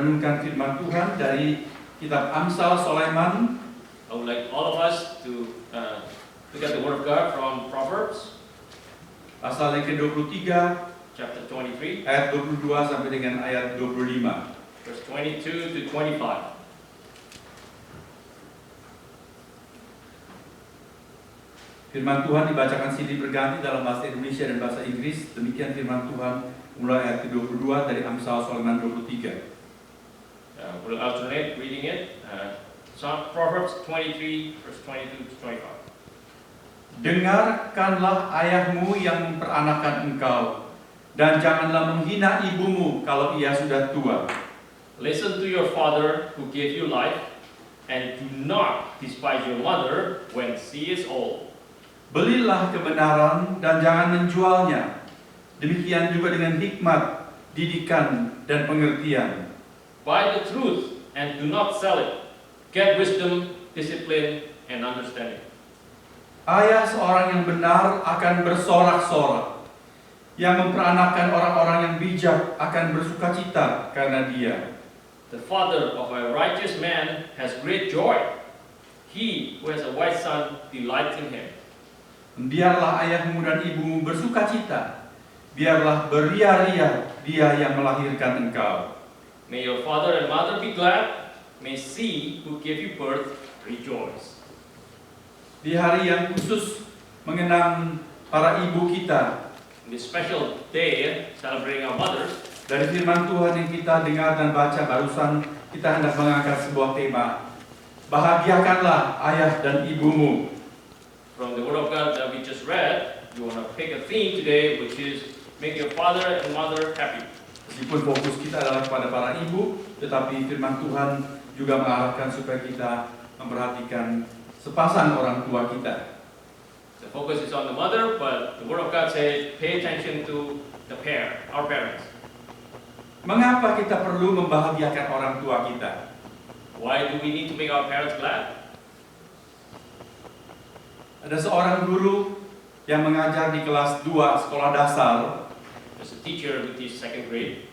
Merenungkan firman Tuhan dari kitab Amsal Sulaiman. I would like all of us to look at the Word of God from Proverbs, Pasal yang ke-23, chapter 23, ayat 22 sampai dengan ayat 25. verse 22 to 25. Firman Tuhan dibacakan silih berganti dalam bahasa Indonesia dan bahasa Inggris. Demikian firman Tuhan mulai ayat ke-22 dari Amsal Sulaiman 23. We'll alternate reading it. Proverbs 23, verse 22 to 25. Dengarkanlah ayahmu yang memperanakan engkau, dan janganlah menghina ibumu kalau ia sudah tua. Listen to your father who gave you life, and do not despise your mother when she is old. Belilah kebenaran dan jangan menjualnya. Demikian juga dengan hikmat, didikan, dan pengertian. Buy the truth and do not sell it. Get wisdom, discipline, and understanding. Ayah seorang yang benar akan bersorak-sorak. Yang memperanakan orang-orang yang bijak akan bersukacita karena dia. The father of a righteous man has great joy. He who has a wise son delights in him. Biarlah ayahmu dan ibumu bersukacita. Biarlah beria-ria dia yang melahirkan engkau. May your father and mother be glad. May she who gave you birth rejoice. Di hari yang khusus mengenang para ibu kita, In this special day celebrating our mothers, dari firman Tuhan yang kita dengar dan baca barusan, kita hendak mengangkat sebuah tema. Bahagiakanlah ayah dan ibumu. from the Word of God that we just read, we want to pick a theme today, which is make your father and mother happy. Meskipun fokus kita adalah kepada para ibu, tetapi firman Tuhan juga mengarahkan supaya kita memperhatikan sepasang orang tua kita. The focus is on the mother, but the Word of God says pay attention to the pair, our parents. Mengapa kita perlu membahagiakan orang tua kita? Why do we need to make our parents glad? Ada seorang guru yang mengajar di kelas 2 sekolah dasar. There's a teacher who teaches second grade.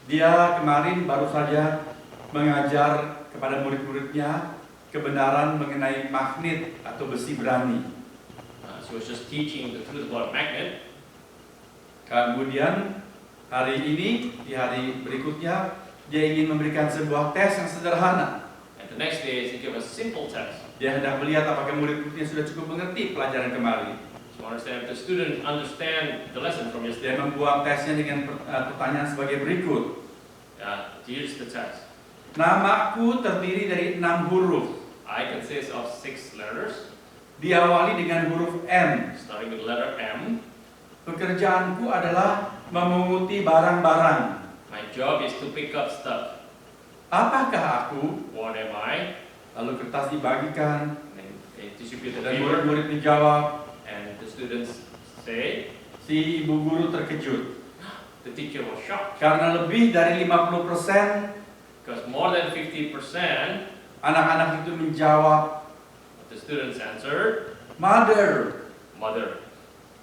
Dia kemarin baru saja mengajar kepada murid-muridnya kebenaran mengenai magnet atau besi berani. She was just teaching the truth about magnet. Kemudian hari ini, di hari berikutnya, dia ingin memberikan sebuah tes yang sederhana. And the next day, she gave a simple test. Dia hendak melihat apakah murid-muridnya sudah cukup mengerti pelajaran kemarin. To understand if the student understand the lesson from yesterday. Dia membuat tesnya dengan pertanyaan sebagai berikut. Here's the test. Namaku terdiri dari 6 huruf. I consist of 6 letters, Diawali dengan huruf M. starting with letter M. Pekerjaanku adalah memunguti barang-barang. My job is to pick up stuff. Apakah aku? What am I? Lalu kertas dibagikan And they distribute the dan paper, murid-murid menjawab. and the students say, Si ibu guru terkejut the teacher was shocked karena lebih dari 50% because more than 50% anak-anak itu menjawab of the students answered, mother, mother.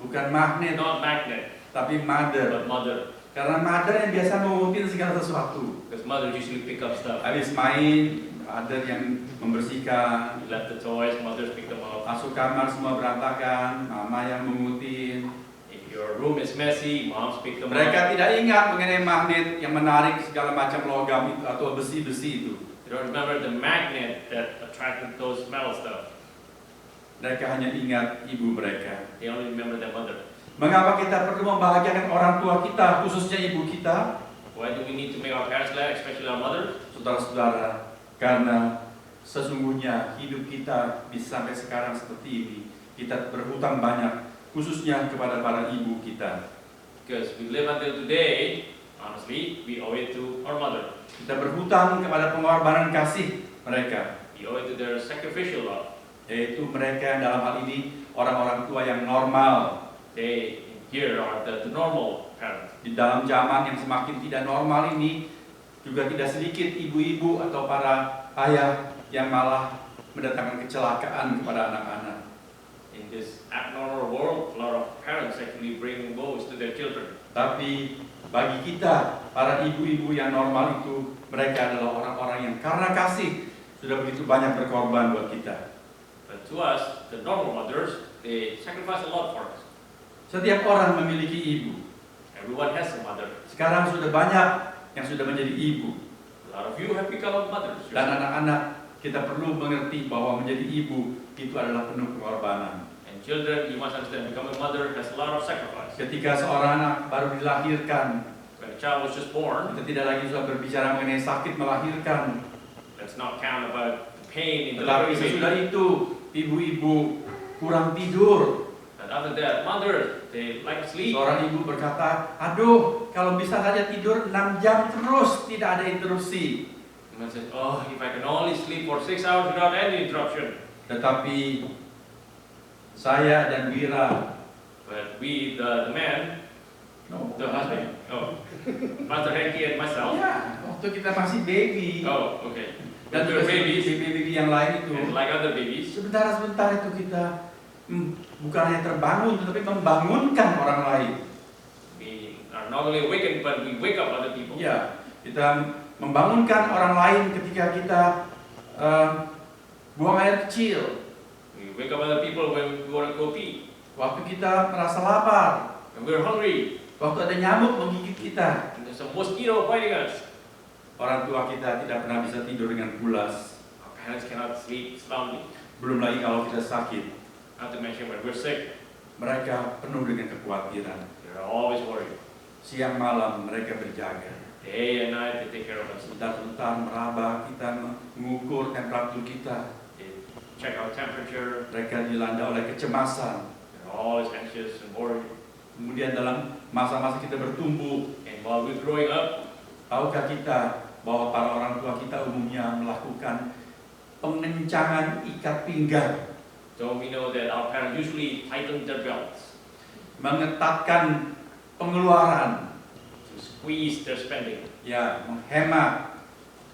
bukan magnet, Not magnet, tapi mother. but mother. Karena mother yang biasa mengutin segala sesuatu. Because mother usually pick up stuff. Habis main, mother yang membersihkan. You left the toys, mothers pick them up. Masuk kamar semua berantakan, mama yang mengutin. If your room is messy, moms pick them up. Mereka tidak ingat mengenai magnet yang menarik segala macam logam itu atau besi-besi itu. They don't remember the magnet that attracted those metal stuff. Mereka hanya ingat ibu mereka. They only remember their mother. Mengapa kita perlu membahagiakan orang tua kita, khususnya ibu kita? Why do we need to make our parents glad, especially our mothers? Saudara-saudara, karena sesungguhnya hidup kita bisa sampai sekarang seperti ini. Kita berhutang banyak, khususnya kepada para ibu kita. Because we live until today, honestly, we owe it to our mother. Kita berhutang kepada pengorbanan kasih mereka, We owe it to their sacrificial love. yaitu mereka yang dalam hal ini orang-orang tua yang normal. They here are the normal parents. Di dalam zaman yang semakin tidak normal ini, juga tidak sedikit ibu-ibu atau para ayah yang malah mendatangkan kecelakaan kepada anak-anak. In this abnormal world, a lot of parents actually bring woes to their children. Tapi Bagi kita, para ibu-ibu yang normal itu, mereka adalah orang-orang yang karena kasih sudah begitu banyak berkorban buat kita. But to us, the normal mothers, they sacrifice a lot for us. Setiap orang memiliki ibu. Everyone has a mother. Sekarang sudah banyak yang sudah menjadi ibu. A lot of you have become mothers. Dan anak-anak, kita perlu mengerti bahwa menjadi ibu itu adalah penuh pengorbanan. And children, you must understand, becoming a mother has a lot of sacrifice. Ketika seorang anak baru dilahirkan, When a child was just born, kita tidak lagi sudah berbicara mengenai sakit melahirkan. let's not count about the pain in the Tetapi baby. sesudah itu, ibu-ibu kurang tidur. And after that, mothers, they like to sleep. Seorang ibu berkata, aduh, kalau bisa saja tidur 6 jam terus, tidak ada interupsi. And man says, oh, if I can only sleep for 6 hours without any interruption. Tetapi saya dan Wira, But we, the man, the husband, Pastor Henki and myself. ya, waktu kita masih baby, Oh, okay. dan When we juga were babies, baby yang lain itu, and like other babies, sebentar itu kita bukan hanya terbangun, tetapi membangunkan orang lain. we are not only awakened, but we wake up other people. Ya, kita membangunkan orang lain ketika kita buang air kecil. We wake up other people when we want to go pee. Waktu kita merasa lapar, When we're hungry, waktu ada nyamuk menggigit kita, and there's a mosquito biting us. orang tua kita tidak pernah bisa tidur dengan pulas. Our parents cannot sleep soundly. Belum lagi kalau kita sakit, Not to mention when we're sick, mereka penuh dengan kekhawatiran. they're always worried. Siang malam mereka berjaga. Day and night, they take care of us. Sebentar-sebentar meraba kita, mengukur temperatur kita. They check our temperature. Mereka dilanda oleh kecemasan. They're always anxious and worried. Kemudian dalam masa-masa kita bertumbuh, And while we're growing up, tahukah kita bahwa para orang tua kita umumnya melakukan pengencangan ikat pinggang, don't we know that our parents usually tighten their belts mengetatkan pengeluaran, to squeeze their spending, ya, menghemat.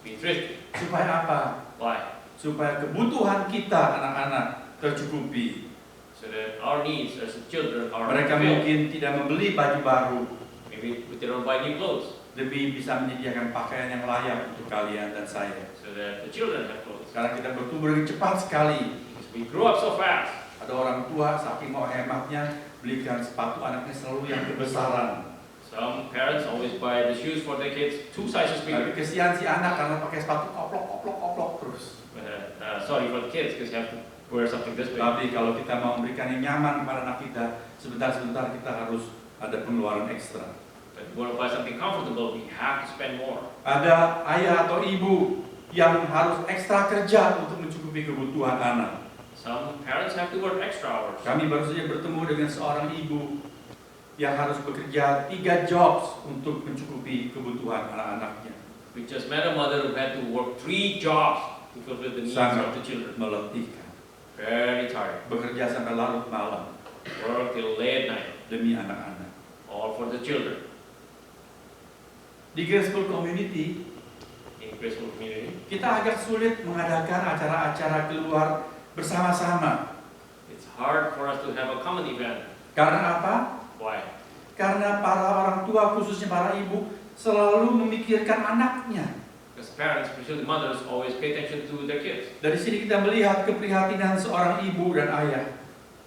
be thrifty. Supaya apa? Why? Supaya kebutuhan kita anak-anak tercukupi. So that our needs as children are Mereka fulfilled. mungkin tidak membeli baju baru Maybe they don't buy new clothes, demi bisa menyediakan pakaian yang layak untuk kalian dan saya. so that the children have clothes. Sekarang kita bertumbuh dengan cepat sekali. Because we grow up so fast. Ada orang tua saking mau hematnya belikan sepatu anaknya selalu yang kebesaran. Some parents always buy the shoes for their kids 2 sizes Tapi bigger. kesian si anak karena pakai sepatu oplok terus. Sorry for the kids because you have to wear something this big. Tapi kalau kita mau memberikan yang nyaman kepada anak kita, sebentar-sebentar kita harus ada pengeluaran ekstra. But if we want to buy something comfortable, we have to spend more. Ada ayah atau ibu yang harus ekstra kerja untuk mencukupi kebutuhan anak. Some parents have to work extra hours. Kami baru saja bertemu dengan seorang ibu yang harus bekerja 3 jobs untuk mencukupi kebutuhan anak-anaknya. We just met a mother who had to work 3 jobs to fulfill the needs Sangat of the children. meletihkan. Very tired. Bekerja sampai larut malam Work till late night, demi anak-anak. all for the children. Di Graceful Community, In Graceful Community, kita agak sulit mengadakan acara-acara keluar bersama-sama. it's hard for us to have a common event. Karena apa? Why? Karena para orang tua, khususnya para ibu, selalu memikirkan anaknya. Because parents, especially mothers, always pay attention to their kids. Dari sini kita melihat keprihatinan seorang ibu dan ayah.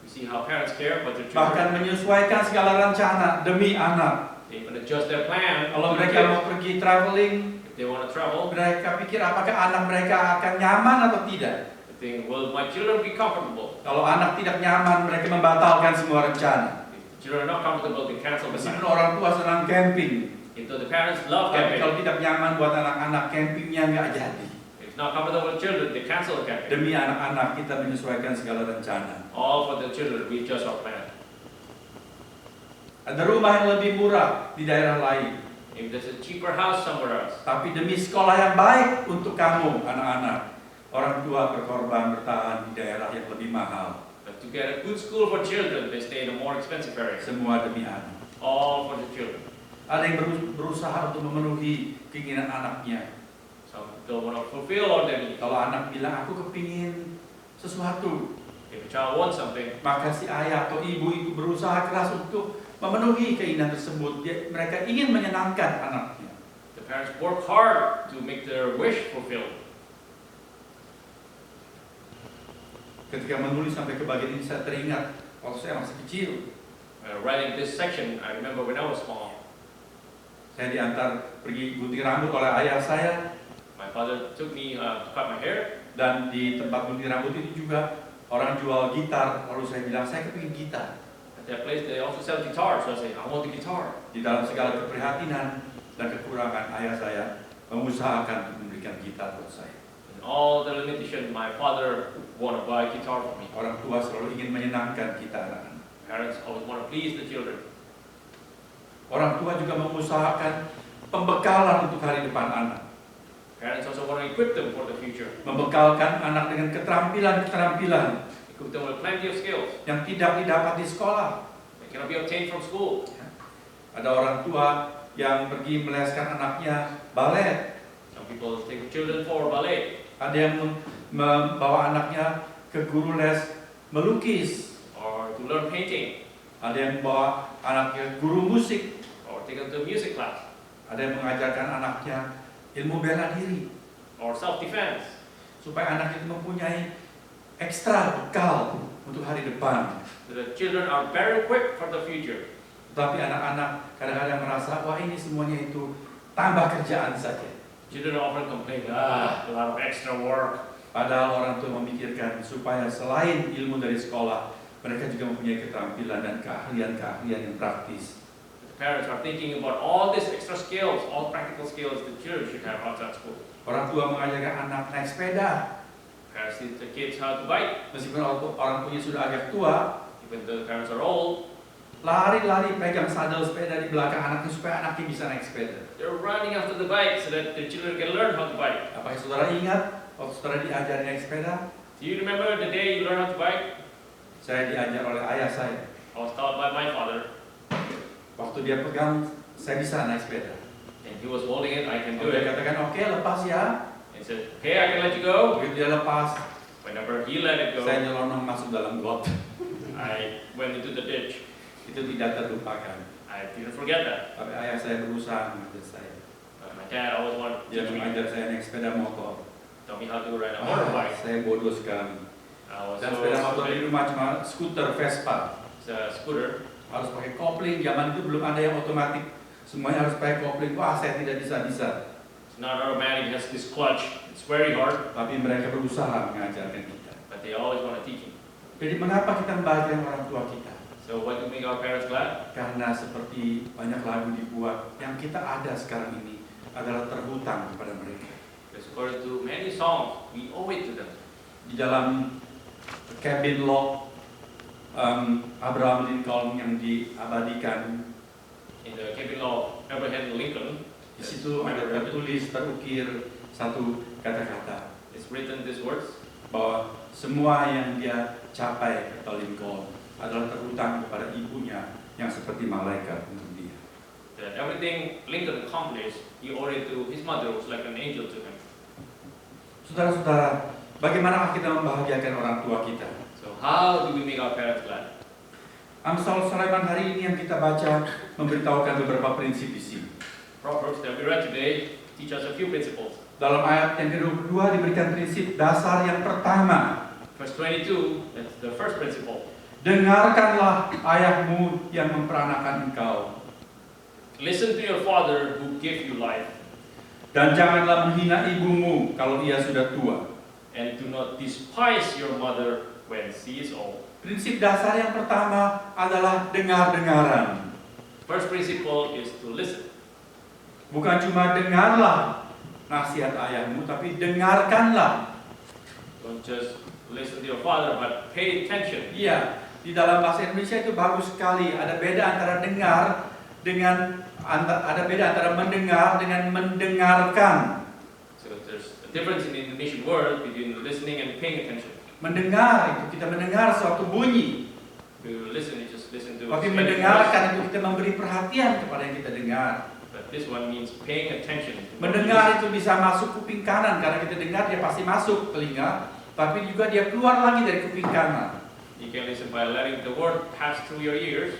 We see how parents care about their Bahkan children. menyesuaikan segala rencana demi anak. They even adjust their plan. Kalau to the mereka kids. mau pergi traveling, If they want to travel, mereka pikir apakah anak mereka akan nyaman atau tidak. they think, will my children be comfortable? Kalau anak tidak nyaman, mereka membatalkan semua rencana. If the children are not comfortable, they cancel the Meskipun plan. orang tua senang camping, If the parents love tapi kalau camping, tidak nyaman buat anak-anak, campingnya nggak jadi. if it's not comfortable with children, they cancel the camping. Demi anak-anak kita menyesuaikan segala rencana. All for the children, we adjust our plan. Ada rumah yang lebih murah di daerah lain, If there's a cheaper house somewhere else, tapi demi sekolah yang baik untuk kamu, anak-anak, orang tua berkorban bertahan di daerah yang lebih mahal. but to get a good school for children, they stay in a more expensive area. Semua demi anak. All for the children. Ada yang berusaha untuk memenuhi keinginan anaknya. Some don't want to fulfill all their needs. Kalau anak bilang, aku kepingin sesuatu, If a child wants something, maka si ayah atau ibu itu berusaha keras untuk memenuhi keinginan tersebut. Mereka ingin menyenangkan anaknya. The parents work hard to make their wish fulfilled. Ketika menulis sampai ke bagian ini saya teringat waktu saya masih kecil. Writing this section, I remember when I was small. Saya diantar pergi gunting rambut oleh ayah saya. My father took me to cut my hair. Dan di tempat gunting rambut itu juga orang jual gitar. Lalu saya bilang, saya kepingin gitar. At that place, they also sell guitars. So I say, I want the guitar. Di dalam segala keprihatinan dan kekurangan, ayah saya mengusahakan memberikan gitar buat saya. In all the limitation, my father want to buy a guitar for me. Orang tua selalu ingin menyenangkan kita anak-anak. Parents always want to please the children. Orang tua juga mengusahakan pembekalan untuk hari depan anak. Parents also want to equip them for the future. Membekalkan anak dengan keterampilan-keterampilan Equip them with plenty of skills yang tidak didapat di sekolah. that cannot be obtained from school. Ada orang tua yang pergi meleskan anaknya balet. Some people take children for ballet Ada yang membawa anaknya ke guru les melukis. or to learn painting Ada yang membawa anaknya guru musik. or take them to music class Ada yang mengajarkan anaknya ilmu bela diri. or self-defense. Supaya anak itu mempunyai ekstra bekal untuk hari depan. So the children are very equipped for the future. Tapi anak-anak kadang-kadang merasa, wah ini semuanya itu tambah kerjaan saja. Children often complain, a lot of extra work. Padahal orang tua memikirkan supaya selain ilmu dari sekolah, mereka juga mempunyai keterampilan dan keahlian-keahlian yang praktis. The parents are thinking about all these extra skills, all practical skills the children should have outside school. Orang tua mengajarkan anak naik sepeda. Parents teach the kids how to bike. Meskipun orang tuanya sudah agak tua, Even though the parents are old, lari-lari pegang sadel sepeda di belakang anaknya supaya anaknya bisa naik sepeda. they're running after the bike so that the children can learn how to bike. Apakah saudara ingat waktu saudara diajar naik sepeda? Do you remember the day you learned how to bike? Saya diajar oleh ayah saya. I was taught by my father, Waktu dia pegang, saya bisa naik sepeda. and he was holding it. I can do Dia it. katakan, oke lepas ya. And he said, "Okay, I can let you go." Begitu dia lepas, Whenever he let it go, saya nyelonong masuk dalam got. I went into the ditch. Itu tidak terlupakan. I didn't forget that. Tapi ayah saya berusaha mengajar saya. My dad always wanted to Dia teach me, mengajar saya naik sepeda motor. tell me how to ride a motorbike. Saya bodoh sekali. I was Dan so sepeda motor di stupid. rumah cuma skuter Vespa. It's a scooter. Harus pakai kopling. Zaman itu belum ada yang otomatik. Semuanya harus pakai kopling. Wah, saya tidak bisa. It's not automatic. It has this clutch. It's very hard, Tapi mereka berusaha mengajarkan kita. but they always want to teach me. Jadi mengapa kita membahagiakan orang tua kita? So what to make our parents glad? Karena seperti banyak lagu dibuat, yang kita ada sekarang ini adalah terhutang kepada mereka. Because according to many songs, we owe it to them. Di dalam cabin log Abraham Lincoln yang diabadikan, In the cabin of Abraham Lincoln, di situ ada terukir satu kata-kata it's written these words: bahwa semua yang dia capai, kata Lincoln, adalah terhutang kepada ibunya yang seperti malaikat untuk dia. that everything Lincoln accomplished, he owed it to his mother, who was like an angel to him. Saudara-saudara, bagaimana kita membahagiakan orang tua kita? So how do we make our parents glad? Amsal Sulaiman hari ini yang kita baca memberitahukan beberapa prinsip di sini. Proverbs that we read today teach us a few principles. Dalam ayat yang ke-22 diberikan prinsip dasar yang pertama. Verse 22, that's the first principle. Dengarkanlah ayahmu yang memperanakan engkau. Listen to your father who gave you life, Dan janganlah menghina ibumu kalau ia sudah tua. and do not despise your mother when she is old. Prinsip dasar yang pertama adalah dengar-dengaran. First principle is to listen. Bukan cuma dengarlah nasihat ayahmu, tapi dengarkanlah. Don't just listen to your father, but pay attention. Iya, di dalam bahasa Indonesia itu bagus sekali. Ada beda antara dengar ada beda antara mendengar dengan mendengarkan. So there's a difference in the Indonesian word between listening and paying attention. Mendengar itu kita mendengar suatu bunyi. To listen, you just listen to Tapi Spanish mendengarkan voice. itu kita memberi perhatian kepada yang kita dengar. But this one means paying attention. to what you Mendengar listen. itu bisa masuk kuping kanan karena kita dengar dia pasti masuk telinga, tapi juga dia keluar lagi dari kuping kanan. You can listen by letting the word pass through your ears.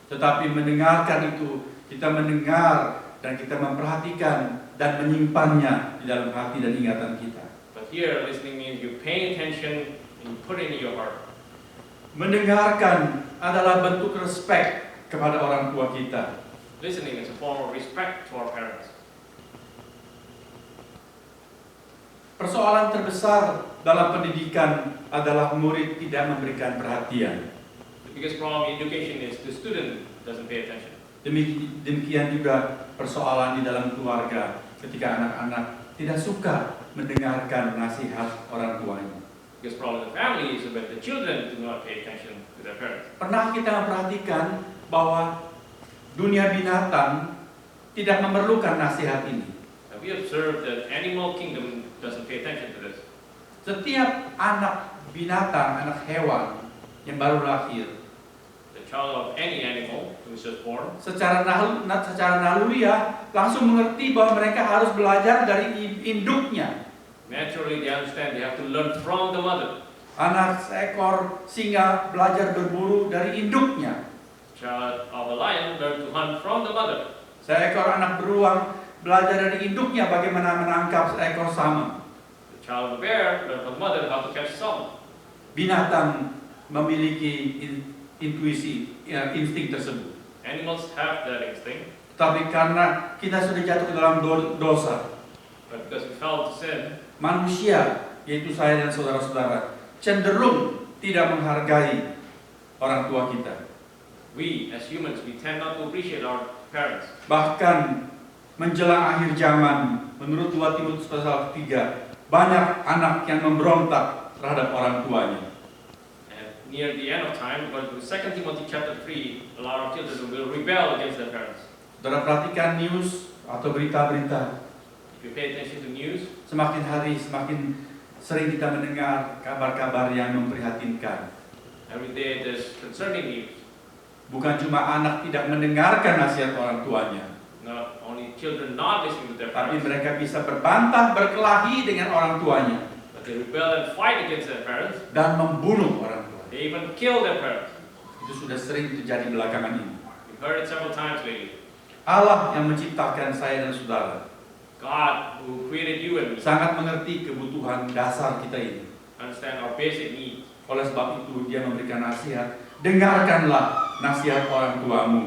Tetapi mendengarkan itu, kita mendengar dan kita memperhatikan dan menyimpannya di dalam hati dan ingatan kita. But here, listening means you paying attention and you put it in your heart. Mendengarkan adalah bentuk respect kepada orang tua kita. Listening is a form of respect to our parents. Persoalan terbesar dalam pendidikan adalah murid tidak memberikan perhatian. The biggest problem in education is the student doesn't pay attention. Demikian juga persoalan di dalam keluarga ketika anak-anak tidak suka mendengarkan nasihat orang tuanya. The biggest problem in the family is when the children do not pay attention to their parents. Pernah kita memperhatikan bahwa dunia binatang tidak memerlukan nasihat ini. And we observe that animal kingdom doesn't pay attention to this. Setiap anak binatang, anak hewan yang baru lahir, The child of any animal who is just born, secara naluriah langsung mengerti bahwa mereka harus belajar dari induknya. naturally they understand they have to learn from the mother. Anak seekor singa belajar berburu dari induknya. Child of a lion learn to hunt from the mother. Seekor anak beruang belajar dari induknya bagaimana menangkap seekor salmon. The child of a bear learn from the mother how to catch salmon. Binatang memiliki intuisi, insting tersebut. Animals have that instinct, Tapi karena kita sudah jatuh ke dalam dosa, but because we fell to sin, manusia, yaitu saya dan saudara-saudara, cenderung tidak menghargai orang tua kita. we as humans, we tend not to appreciate our parents. Bahkan menjelang akhir zaman, menurut 2 Timotius pasal 3, banyak anak yang memberontak terhadap orang tuanya. And near the end of time, according to 2 Timothy chapter 3, a lot of children will rebel against their parents. Saudara perhatikan news atau berita-berita, If you pay attention to news, semakin hari semakin sering kita mendengar kabar-kabar yang memprihatinkan. every day there's concerning news. Bukan cuma anak tidak mendengarkan nasihat orang tuanya, Not only children not listening to their tapi parents, mereka bisa berbantah, berkelahi dengan orang tuanya, but they rebel and fight against their parents. dan membunuh orang tua. They even kill their parents. Itu sudah sering terjadi belakangan ini. We've heard it several times lately. Allah yang menciptakan saya dan saudara God, who created you and me, sangat mengerti kebutuhan dasar kita ini. understand our basic needs. Oleh sebab itu dia memberikan nasihat, dengarkanlah nasihat orang tuamu.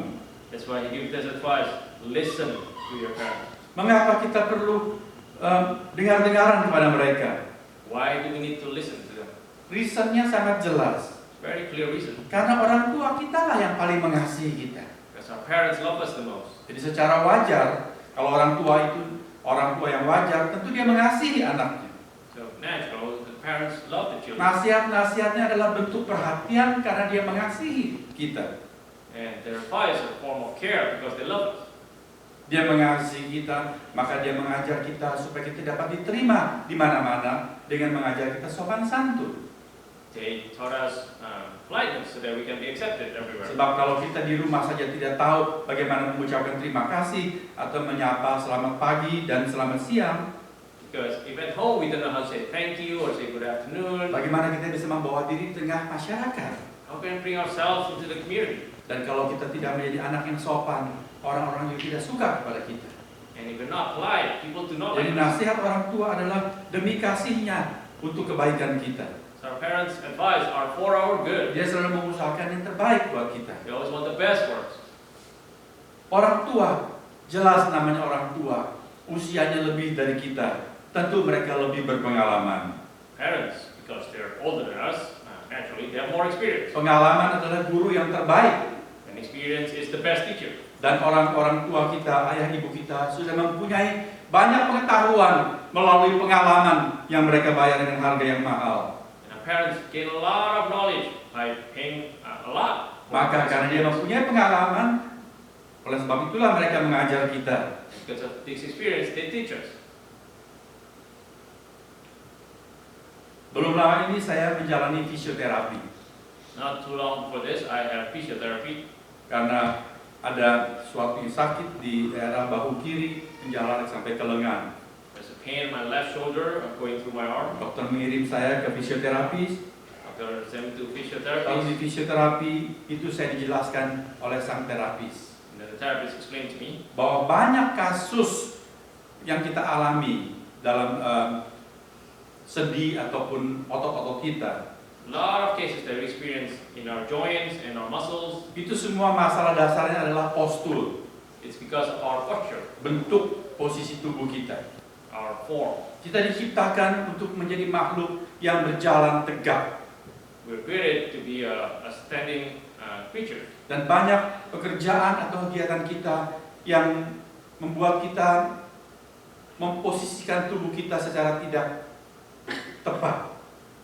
That's why He gives us advice. Listen to your parents. Mengapa kita perlu dengar-dengaran kepada mereka? Why do we need to listen to them? Reasonnya sangat jelas. Very clear reason. Karena orang tua kita lah yang paling mengasihi kita. Because our parents love us the most. Jadi secara wajar, kalau orang tua itu orang tua yang wajar, tentu dia mengasihi anaknya. So natural, the parents love the children. Nasihat-nasihatnya adalah bentuk perhatian karena dia mengasihi kita. And their advice is a form of care because they love us. Dia mengasihi kita, maka dia mengajar kita supaya kita dapat diterima di mana-mana dengan mengajar kita sopan santun. They taught us politeness so that we can be accepted everywhere. Sebab kalau kita di rumah saja tidak tahu bagaimana mengucapkan terima kasih atau menyapa selamat pagi dan selamat siang, Because if at home we don't know how to say thank you or say good afternoon, bagaimana kita bisa membawa diri di tengah masyarakat? how can we bring ourselves into the community? Dan kalau kita tidak menjadi anak yang sopan, orang-orang juga tidak suka kepada kita. And if we're not polite, people do not Jadi like us. nasihat orang tua adalah demi kasihnya untuk kebaikan kita. So our parents' advice are for our good. Dia selalu mengusahakan yang terbaik buat kita. They always want the best for us. Orang tua, jelas namanya orang tua, usianya lebih dari kita. Tentu mereka lebih berpengalaman. Parents, because they're older than us, naturally they have more experience. Pengalaman adalah guru yang terbaik. And experience is the best teacher. Dan orang-orang tua kita, ayah ibu kita sudah mempunyai banyak pengetahuan melalui pengalaman yang mereka bayar dengan harga yang mahal. And our parents gain a lot of knowledge by paying a lot. Maka karena dia mempunyai pengalaman, oleh sebab itulah mereka mengajar kita. Because of this experience, they teach us. Belum lama ini saya menjalani fisioterapi Not too long before this, I have physiotherapy karena ada suatu sakit di daerah bahu kiri menjalar sampai ke lengan. There's a pain in my left shoulder going through my arm. Dokter mengirim saya ke fisioterapis. The got them to Kalau physiotherapy. di fisioterapi itu saya dijelaskan oleh sang terapis And the therapist explained to me bahwa banyak kasus yang kita alami dalam sendi ataupun otot-otot kita, a lot of cases that we experience in our joints and our muscles. itu semua masalah dasarnya adalah postur, It's because of our posture, bentuk posisi tubuh kita. our form. Kita diciptakan untuk menjadi makhluk yang berjalan tegak. We're created to be a standing creature. Dan banyak pekerjaan atau kegiatan kita yang membuat kita memposisikan tubuh kita secara tidak tepat.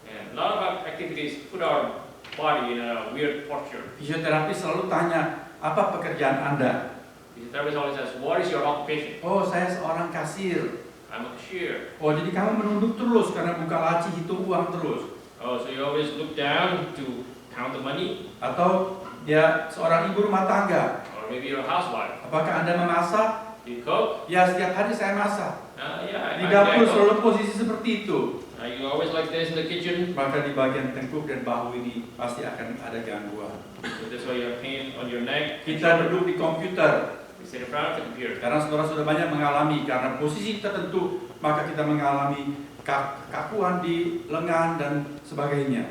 And a lot of our activities put our body in a weird posture. Fisioterapi selalu tanya, apa pekerjaan Anda? The therapist always asks, what is your occupation? Oh, saya seorang kasir. I'm a cashier. Oh, jadi kamu menunduk terus karena buka laci hitung uang terus. Oh, so you always look down to count the money? Atau ya seorang ibu rumah tangga. Or maybe you're a housewife. Apakah Anda memasak? Do you cook? Ya, setiap hari saya masak. Yeah, Di I dapur cook. selalu posisi seperti itu. You always like this in the kitchen. Maka di bagian tengkuk dan bahu ini pasti akan ada gangguan. So that's why you have pain on your neck. Kita duduk di komputer. We sit in front of the computer. Karena saudara sudah banyak mengalami, karena posisi tertentu, maka kita mengalami kakuan di lengan dan sebagainya.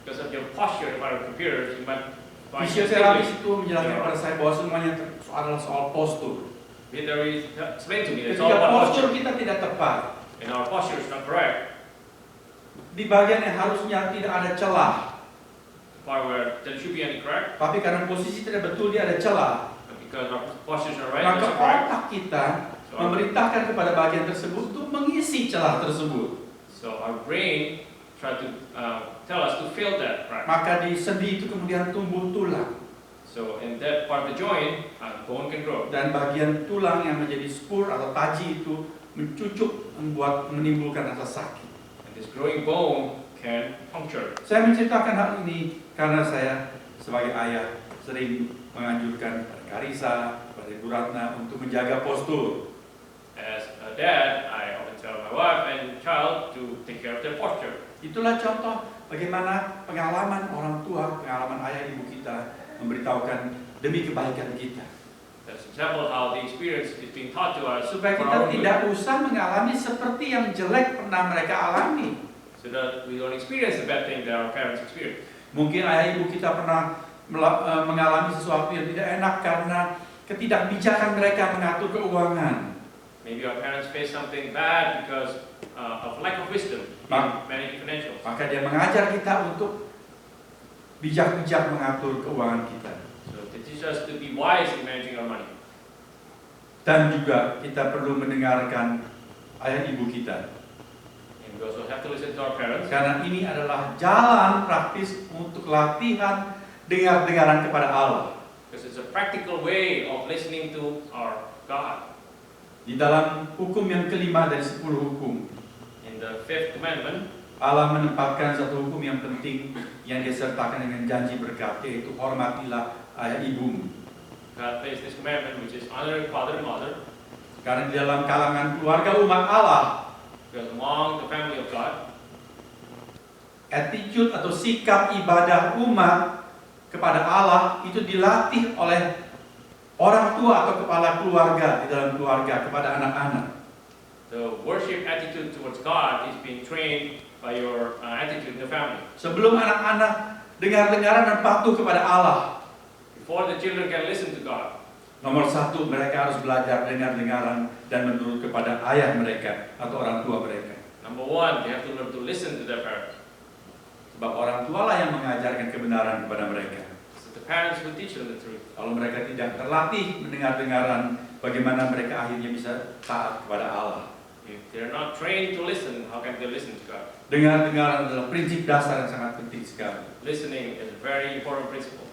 Because of your posture in front of the computer, you might find Fisioterapis itu menjelaskan kepada saya bahwa semuanya adalah soal postur. Literally explain to me that it's all Ketika about postur posture. kita tidak tepat, And our posture is not correct. di bagian yang harusnya tidak ada celah, Part where there should be any crack, tapi karena posisi tidak betul dia ada celah, but because our postures are right, maka there's a crack. otak kita So our, memerintahkan kepada bagian tersebut untuk mengisi celah tersebut. so our brain try to tell us to fill that crack. Maka di sendi itu kemudian tumbuh tulang. So in that part of the joint, bone can grow. Dan bagian tulang yang menjadi spur atau taji itu mencucuk, menimbulkan rasa sakit. And this growing bone can puncture. Saya menceritakan hal ini karena saya sebagai ayah sering menganjurkan pada Karisa, pada Ibu Ratna untuk menjaga postur. As a dad, I often tell my wife and child to take care of their posture. Itulah contoh bagaimana pengalaman orang tua, pengalaman ayah ibu kita memberitahukan demi kebaikan kita. That's an example of how the experience is being taught to us Supaya for kita our good. tidak usah mengalami seperti yang jelek pernah mereka alami. So that we don't experience the bad thing that our parents experience. Mungkin ayah ibu kita pernah mengalami sesuatu yang tidak enak karena ketidakbijakan mereka mengatur keuangan. Maybe our parents face something bad because of lack of wisdom in managing financials. Maka dia mengajar kita untuk bijak-bijak mengatur keuangan kita. So they teach us to be wise in managing our money. Dan juga kita perlu mendengarkan ayah ibu kita. And we also have to listen to our parents. Karena ini adalah jalan praktis untuk latihan dengar-dengaran kepada Allah. Because it's a practical way of listening to our God. Di dalam hukum yang kelima dari 10 hukum, In the 5th commandment, Allah menempatkan satu hukum yang penting yang disertakan dengan janji berkat, yaitu hormatilah ayah ibumu. God placed this commandment, which is honor your father and mother. Karena di dalam kalangan keluarga umat Allah, Because among the family of God, attitude atau sikap ibadah umat kepada Allah itu dilatih oleh orang tua atau kepala keluarga di dalam keluarga kepada anak-anak. the worship attitude towards God is being trained by your attitude in the family. Sebelum anak-anak dengar-dengaran dan patuh kepada Allah, Before the children can listen to God, nomor satu mereka harus belajar dengar-dengaran dan menurut kepada ayah mereka atau orang tua mereka. number one, they have to learn to listen to their parents. Sebab orang tua lah yang mengajarkan kebenaran kepada mereka. So the parents will teach them the truth. Kalau mereka tidak terlatih mendengar-dengaran, bagaimana mereka akhirnya bisa taat kepada Allah. If they're not trained to listen, how can they listen to God? Dengar-dengaran adalah prinsip dasar yang sangat penting sekali. Listening is a very important principle.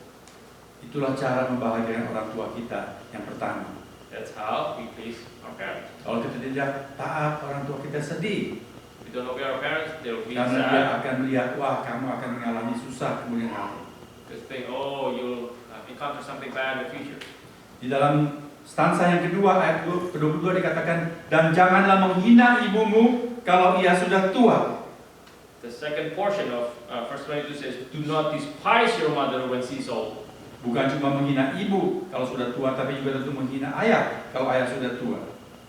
Itulah cara membahagiakan orang tua kita yang pertama. That's how we please our parents. Kalau kita tidak taat, orang tua kita sedih. If we don't obey our parents, they'll be Karena dia sad. akan melihat, wah kamu akan mengalami susah kemudian hari. Because they think, oh, you'll encounter something bad in the future. Di dalam stansa yang kedua, ayat ke-22 dikatakan, dan janganlah menghina ibumu kalau ia sudah tua. The second portion of verse 22 says, "Do not despise your mother when she is old." Bukan cuma menghina ibu kalau sudah tua, tapi juga tentu menghina ayah kalau ayah sudah tua.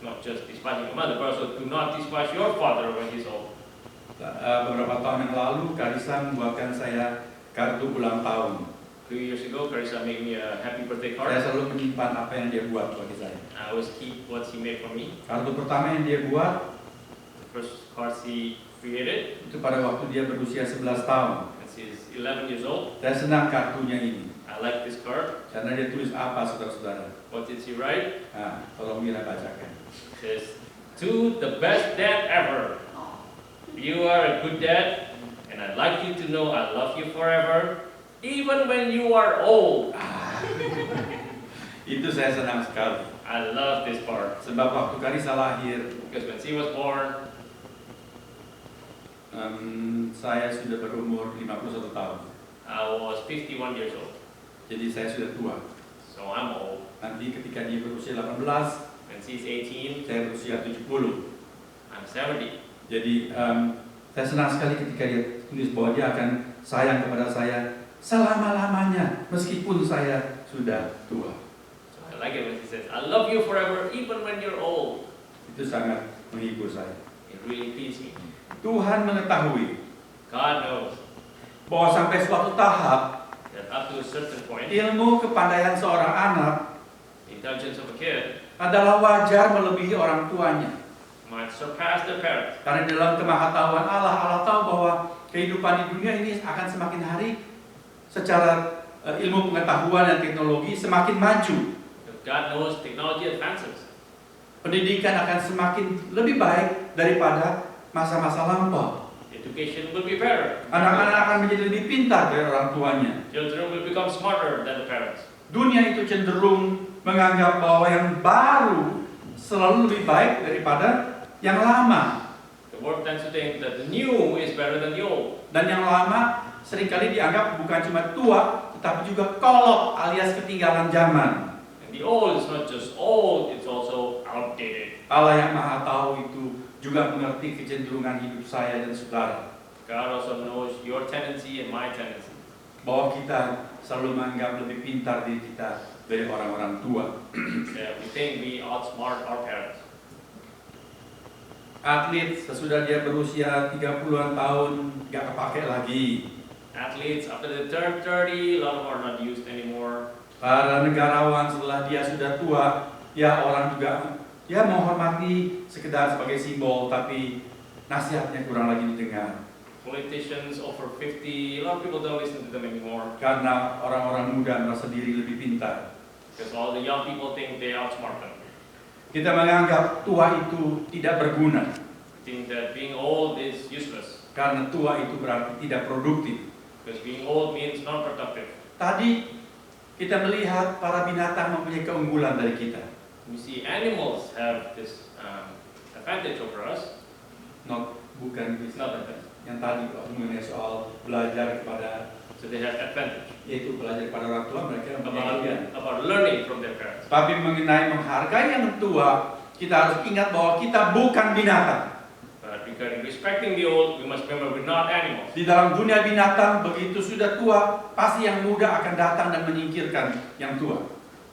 Not just despising your mother, but also do not despise your father when he's old. Beberapa tahun yang lalu, Karissa membuatkan saya kartu ulang tahun. 2 years ago, Carissa made me a happy birthday Saya card. selalu menyimpan apa yang dia buat bagi saya. I always keep what she made for me. Kartu pertama yang dia buat The first card she created, itu pada waktu dia berusia 11 tahun. and she's 11 years old. Saya senang kartunya ini I like this card. karena dia tulis apa, saudara-saudara. What did she write? Nah, tolong Mira bacakan. It says, "To the best dad ever. You are a good dad, and I'd like you to know I love you forever, even when you are old." Itu saya senang sekali. I love this part Sebab waktu Karissa lahir, because when she was born, saya sudah berumur 51 tahun. I was 51 years old. Jadi saya sudah tua. So I'm old. Nanti ketika dia berusia 18, When she's 18, saya berusia 70. I'm 70. Jadi saya senang sekali ketika dia tulis bahwa dia akan sayang kepada saya selama-lamanya meskipun saya sudah tua. So I like it when she says, "I love you forever, even when you're old." Itu sangat menghibur saya. It really pleased me. Tuhan mengetahui God knows bahwa sampai suatu tahap that up to a certain point, ilmu kepandaian seorang anak the intelligence of a kid adalah wajar melebihi orang tuanya. might surpass their parents. Karena dalam kemahatauan Allah, Allah tahu bahwa kehidupan di dunia ini akan semakin hari secara ilmu pengetahuan dan teknologi semakin maju. Because God knows technology advances. Pendidikan akan semakin lebih baik daripada masa-masa lampau. Education will be better. Anak-anak akan menjadi lebih pintar dari orang tuanya. Children will become smarter than the parents. Dunia itu cenderung menganggap bahwa yang baru selalu lebih baik daripada yang lama. The world tends to think that the new is better than the old. Dan yang lama seringkali dianggap bukan cuma tua, tetapi juga kolot alias ketinggalan zaman. And the old is not just old, it's also outdated. Allah yang Maha Tahu itu juga mengerti kecenderungan hidup saya dan saudara. God also knows your tendency and my tendency. Bahwa kita selalu menganggap lebih pintar diri kita dari orang-orang tua. That we think we outsmart our parents. Atlet sesudah dia berusia 30-an tahun gak kepake lagi. Athletes, after they turn 30, a lot of them are not used anymore. Para negarawan setelah dia sudah tua, ya orang juga ya menghormati sekedar sebagai simbol, tapi nasihatnya kurang lagi didengar. Politicians over 50, a lot of people don't listen to them anymore. Karena orang-orang muda merasa diri lebih pintar. Because all the young people think they outsmart them. Kita menganggap tua itu tidak berguna. Think that being old is useless. Karena tua itu berarti tidak produktif. Because being old means non-productive. Tadi kita melihat para binatang mempunyai keunggulan dari kita. We see animals have this advantage over us. Bukan It's not advantage. yang tadi mengenai soal belajar kepada, So they have advantage yaitu belajar kepada orang tua, mereka mempunyai. about learning from their parents. Tapi mengenai menghargai yang tua, kita harus ingat bahwa kita bukan binatang. But regarding respecting the old, we must remember we're not animals. Di dalam dunia binatang, begitu sudah tua, pasti yang muda akan datang dan menyingkirkan yang tua.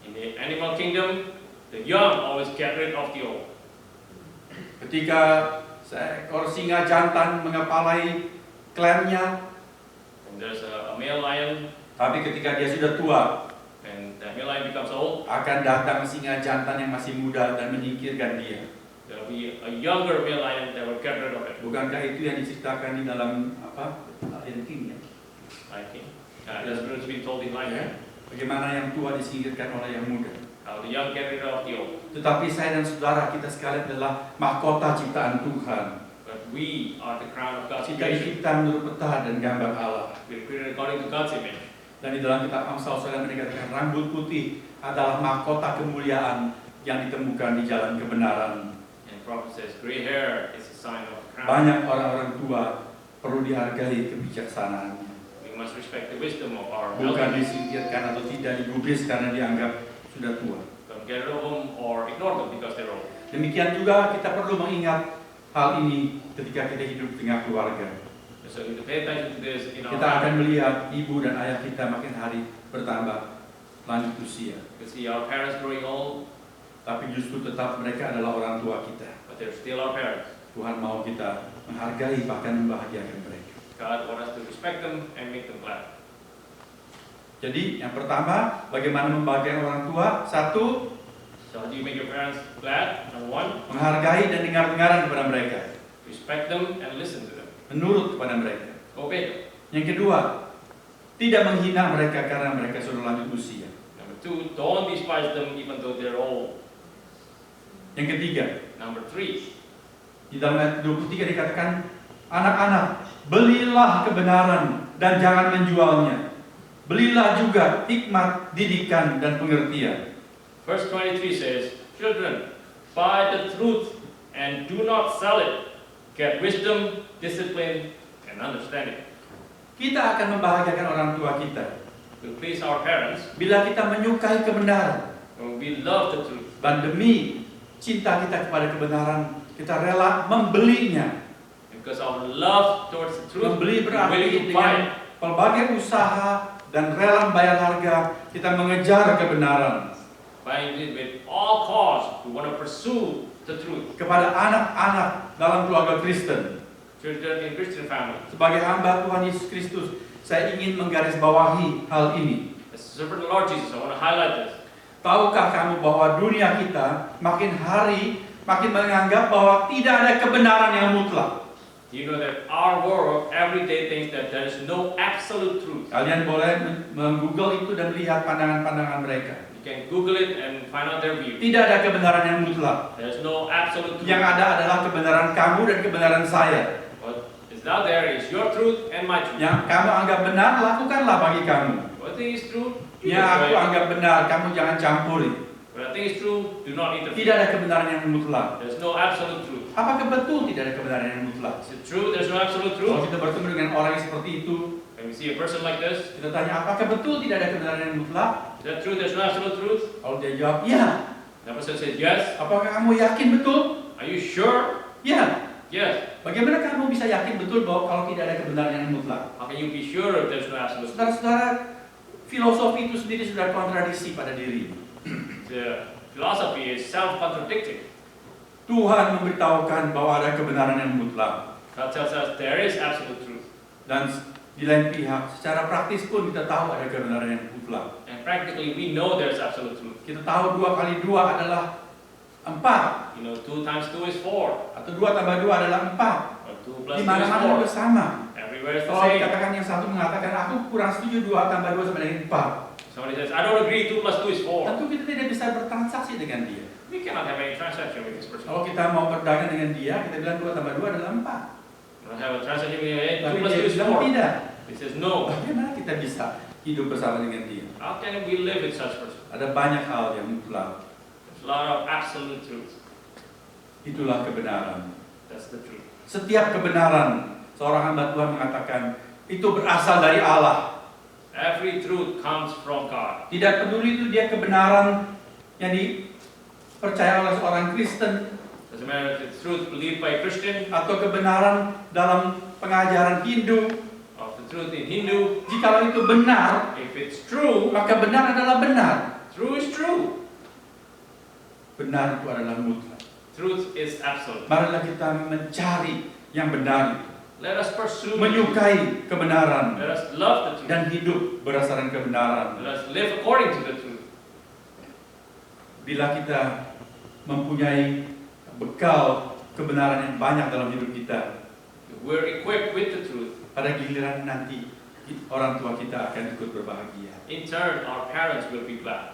In the animal kingdom, the young always get rid of the old. Ketika seekor singa jantan mengepalai klannya, And there's a male lion, tapi ketika dia sudah tua, and that male lion becomes old, akan datang singa jantan yang masih muda dan menyingkirkan dia. there will be a younger male lion that will get rid of it. Bukankah itu yang diceritakan di dalam Lion King ya? I think. That's what has been told in Lion. Bagaimana yang tua disingkirkan oleh yang muda. How the young get rid of the old. Tetapi saya dan saudara kita sekalian adalah mahkota ciptaan Tuhan. But we are the crown of God's Kita creation. dicipta menurut peta dan gambar Allah. We're created according to God's image. Dan di dalam kitab Amsal saya mengatakan rambut putih adalah mahkota kemuliaan yang ditemukan di jalan kebenaran. And the prophet says, gray hair is a sign of the crown. Banyak orang-orang tua perlu dihargai kebijaksanaannya. We must respect the wisdom of our Bukan elders. disingkirkan atau tidak digubris karena dianggap sudah tua. Don't get rid of them or ignore them because they're old. Demikian juga kita perlu mengingat hal ini ketika kita hidup dengan keluarga. So we need to pay attention to this in our Kita akan family. melihat ibu dan ayah kita makin hari bertambah lanjut usia. We see our parents growing old, Tapi justru tetap mereka adalah orang tua kita. but they're still our parents. Tuhan mau kita menghargai bahkan membahagiakan mereka. God wants us to respect them and make them glad. Jadi yang pertama, bagaimana membahagiakan orang tua? Satu, So how do you make your parents glad? Number one, menghargai dan dengar-dengaran kepada mereka. respect them and listen to them. Menurut kepada mereka. Obey them. Yang kedua, tidak menghina mereka karena mereka sudah lanjut usia. Number two, don't despise them even though they're old. Yang ketiga, Number three, di dalam ayat 23 dikatakan, anak-anak, belilah kebenaran dan jangan menjualnya. Belilah juga hikmat, didikan, dan pengertian. verse 23 says, children, buy the truth and do not sell it. Get wisdom, discipline, and understanding. Kita akan membahagiakan orang tua kita To please our parents, bila kita menyukai kebenaran. when we love the truth. Dan demi cinta kita kepada kebenaran, kita rela membelinya. Because our love towards the truth, Membeli we're berarti willing to dengan buy it. pelbagai usaha dan rela membayar harga, kita mengejar kebenaran. Buying it with all costs. We want to pursue the truth. Kepada anak-anak dalam keluarga Kristen, Children in Christian family. sebagai hamba Tuhan Yesus Kristus, saya ingin menggarisbawahi hal ini. As a servant of the Lord Jesus, I want to highlight this. Tahukah kamu bahwa dunia kita makin hari makin menganggap bahwa tidak ada kebenaran yang mutlak? Do you know that our world every day thinks that there is no absolute truth? Kalian boleh meng-google itu dan lihat pandangan-pandangan mereka. You can Google it and find out their view. Tidak ada kebenaran yang mutlak. There is no absolute truth. Yang ada adalah kebenaran kamu dan kebenaran saya. What is out there is your truth and my truth. Yang kamu anggap benar, lakukanlah bagi kamu. What thing is true? You Yang aku do it. anggap benar, kamu jangan campuri. What I think is true, do not Tidak interfere. ada kebenaran yang mutlak. There is no absolute truth. Apakah betul tidak ada kebenaran yang mutlak? Is it true? There is no absolute Kalau truth. kita bertemu dengan orang yang seperti itu, When we see a person like this, kita tanya, apakah betul tidak ada kebenaran yang mutlak? is that true? There's no absolute truth. Kalau dia jawab, ya. The person says yes. Apakah kamu yakin betul? Are you sure? Ya. Yes. Bagaimana kamu bisa yakin betul bahwa kalau tidak ada kebenaran yang mutlak? How can you be sure if there's no absolute truth? Saudara-saudara, filosofi itu sendiri sudah kontradiksi pada diri. The philosophy is self-contradicting. Tuhan memberitahukan bahwa ada kebenaran yang mutlak. God tells us there is absolute truth. Dan di lain pihak, secara praktis pun kita tahu ada kebenaran yang mutlak. And practically we know there's absolute truth. Kita tahu 2 kali 2 adalah 4. You know, 2 times 2 is 4. Atau 2 tambah 2 adalah 4. Or 2 plus Di 2 is mana-mana 4. bersama. Everywhere is the Kalau same. dikatakan yang satu mengatakan, aku kurang setuju 2 tambah 2 sama dengan 4. Somebody says, I don't agree, 2 plus 2 is 4. Tentu kita tidak bisa bertransaksi dengan dia. We cannot have any transaction with this person. Kalau kita mau berdagang dengan dia, kita bilang 2 tambah 2 adalah 4. We don't have a transaction with him. Tapi 2 plus dia 2 is bilang 4. tidak. He says, no. Bagaimana kita bisa hidup bersama dengan dia? How can we live with such person? Ada banyak hal yang mutlak. There's a lot of absolute truth. Itulah kebenaran. That's the truth. Setiap kebenaran, seorang hamba Tuhan mengatakan, itu berasal dari Allah. Every truth comes from God. Tidak peduli itu dia kebenaran yang dipercaya oleh seorang Kristen, Doesn't matter if it's truth believed by a Christian, atau kebenaran dalam pengajaran Hindu. or the truth in Hindu. Jikalau itu benar, If it's true, maka benar adalah benar. true is true. Benar itu adalah mutlak. Truth is absolute. Marilah kita mencari yang benar itu. Let us pursue, Menyukai kebenaran let us love the truth. dan hidup berdasarkan kebenaran. Let us live according to the truth. Bila kita mempunyai bekal kebenaran yang banyak dalam hidup kita, If we're equipped with the truth, pada giliran nanti orang tua kita akan ikut berbahagia. in turn our parents will be glad.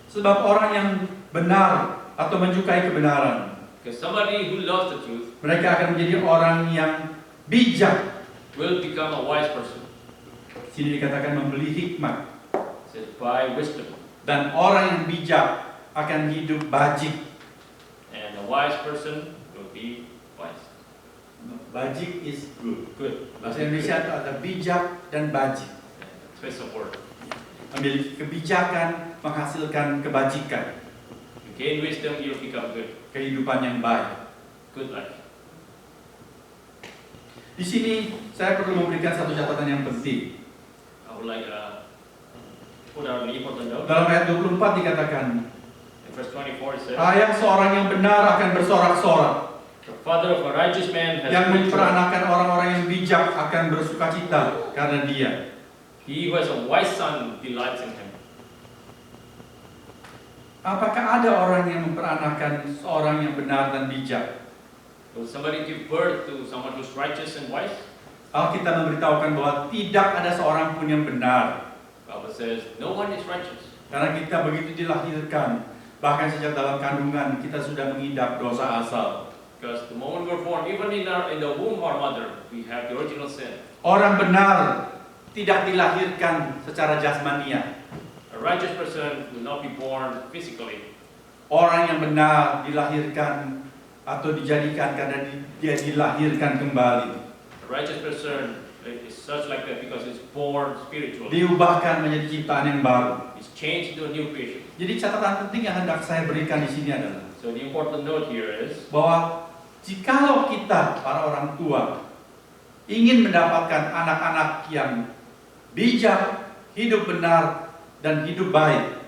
Sebab orang yang benar atau menyukai kebenaran, Because somebody who loves the truth mereka akan menjadi orang yang bijak. will become a wise person. Sini dikatakan membeli hikmat. It says by wisdom. Dan orang yang bijak akan hidup bajik. And a wise person will be wise. Bajik is good. Good. Bahasa Indonesia itu ada bijak dan bajik. Twist of word. Memiliki kebijakan menghasilkan kebajikan, You gain wisdom, you'll become good. kehidupan yang baik. Good life. Di sini saya perlu memberikan satu catatan yang penting. I would like put out an important note. Dalam ayat 24 dikatakan, In verse 24 it says, ayah seorang yang benar akan bersorak-sorak. the father of a righteous man has Yang good children. memperanakan orang-orang yang bijak akan bersukacita karena dia. He who has a wise son delights in him. Apakah ada orang yang memperanakan seorang yang benar dan bijak? Will somebody give birth to someone who's righteous and wise? Alkitab memberitahukan bahwa tidak ada seorang pun yang benar. Bible says, no one is righteous. Karena kita begitu dilahirkan, bahkan sejak dalam kandungan kita sudah mengidap dosa asal. Because the moment we're born, even in the womb of our mother, we have the original sin. Orang benar tidak dilahirkan secara jasmania. A righteous person will not be born physically. Orang yang benar dilahirkan atau dijadikan karena dia dilahirkan kembali. A righteous person is such like that because he's born spiritually. Diubahkan menjadi ciptaan yang baru. He's changed into a new creation. Jadi catatan penting yang hendak saya berikan di sini adalah So the important note here is, bahwa jikalau kita para orang tua ingin mendapatkan anak-anak yang bijak, hidup benar dan hidup baik,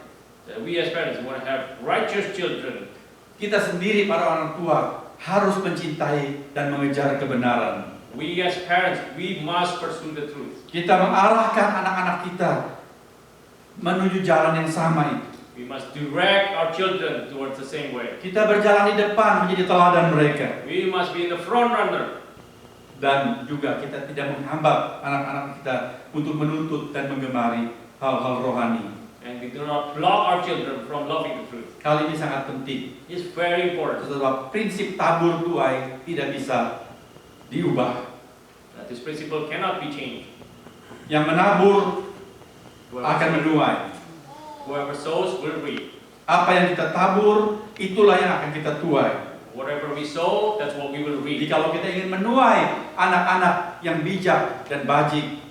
that we as parents want to have righteous children. kita sendiri para orang tua harus mencintai dan mengejar kebenaran. We as parents, we must pursue the truth. Kita mengarahkan anak-anak kita menuju jalan yang sama itu. We must direct our children towards the same way. Kita berjalan di depan menjadi teladan mereka. We must be in the front runner. Dan juga kita tidak menghambat anak-anak kita untuk menuntut dan menggemari hal-hal rohani. And we do not block our children from loving the truth. Kali ini sangat penting. It's very important Sebab prinsip tabur tuai tidak bisa diubah. that this principle cannot be changed. Yang menabur akan menuai. Whoever sows will reap. Apa yang kita tabur, itulah yang akan kita tuai. Whatever we sow, that's what we will Jadi reap. kalau kita ingin menuai anak-anak yang bijak dan bajik,